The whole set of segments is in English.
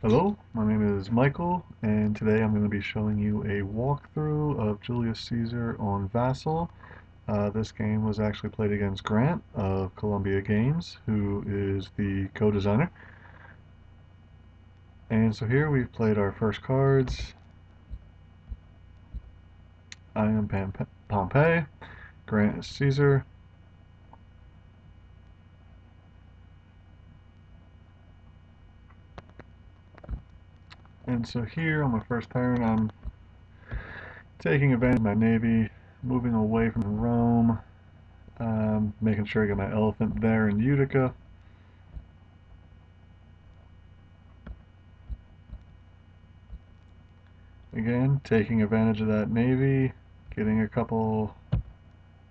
Hello, my name is Michael, and today I'm going to be showing you a walkthrough of Julius Caesar on Vassal. This game was actually played against Grant of Columbia Games, who is the co-designer. And so here we've played our first cards. I am Pompey, Grant is Caesar. And so here on my first turn, I'm taking advantage of my navy, moving away from Rome, making sure I get my elephant there in Utica. Again, taking advantage of that navy, getting a couple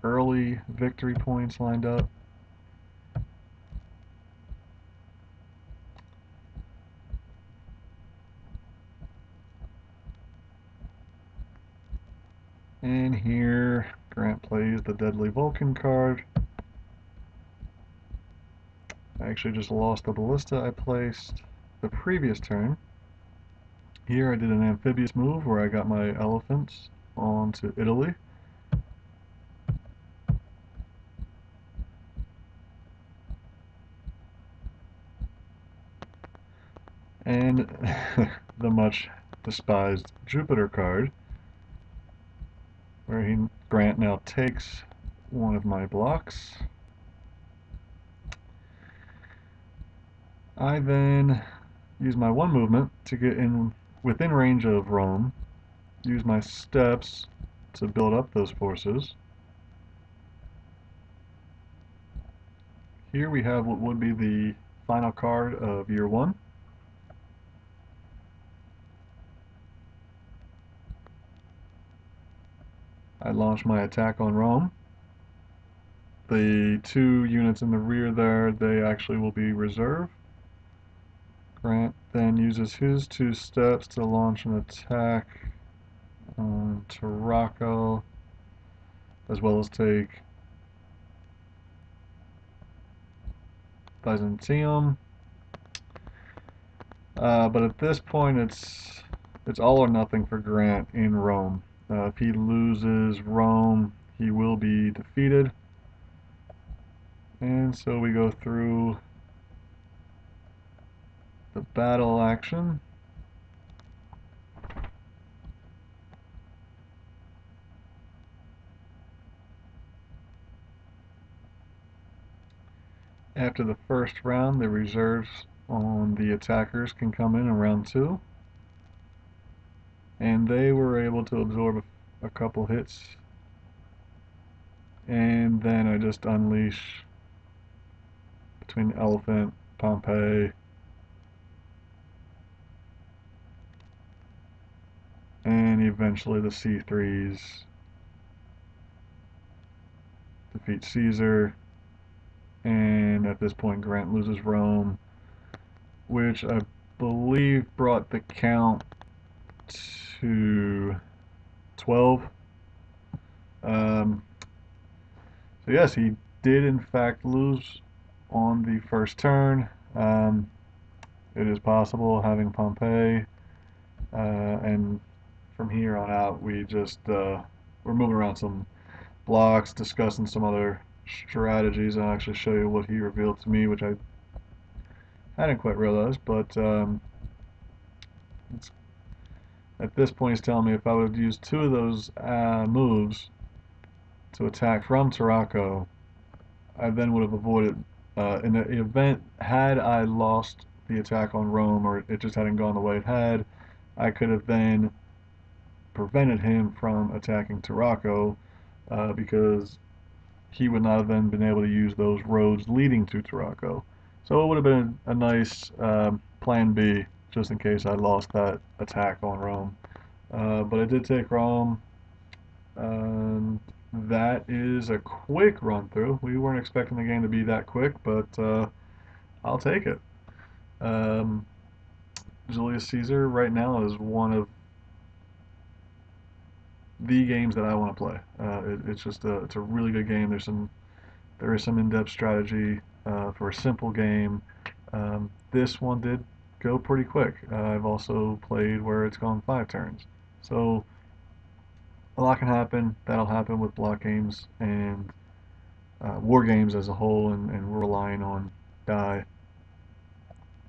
early victory points lined up. And here, Grant plays the Deadly Vulcan card. I actually just lost the ballista I placed the previous turn. Here I did an amphibious move where I got my elephants onto Italy. And the much despised Jupiter card, where Grant now takes one of my blocks. I then use my one movement to get in within range of Rome, use my steps to build up those forces. Here we have what would be the final card of year one. I launch my attack on Rome. The two units in the rear there, they actually will be reserve. Grant then uses his two steps to launch an attack on Tarraco, as well as take Byzantium. But at this point, it's all or nothing for Grant in Rome. If he loses Rome, he will be defeated. And so we go through the battle action. After the first round, the reserves on the attackers can come in round two. And they were able to absorb a couple hits. And then I just unleash between Elephant, Pompey, and eventually the C3s defeat Caesar. And at this point, Grant loses Rome, which I believe brought the count to 12. So yes, he did in fact lose on the first turn. It is possible having Pompey, and from here on out, we're moving around some blocks, discussing some other strategies, and I'll actually show you what he revealed to me, which I hadn't quite realized. But at this point, he's telling me if I would use two of those moves to attack from Tarraco, I then would have avoided, in the event, had I lost the attack on Rome, or it just hadn't gone the way it had, I could have then prevented him from attacking Tarraco, because he would not have then been able to use those roads leading to Tarraco. So it would have been a nice plan B, just in case I lost that attack on Rome. But I did take Rome, and that is a quick run through. We weren't expecting the game to be that quick, but I'll take it. Um, Julius Caesar right now is one of the games that I want to play. It's a really good game. There is some in-depth strategy for a simple game. This one did go pretty quick. I've also played where it's gone 5 turns. So a lot can happen. That'll happen with block games and war games as a whole, and we're relying on die.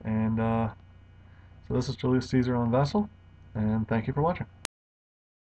And so this is Julius Caesar on Vassal, and thank you for watching.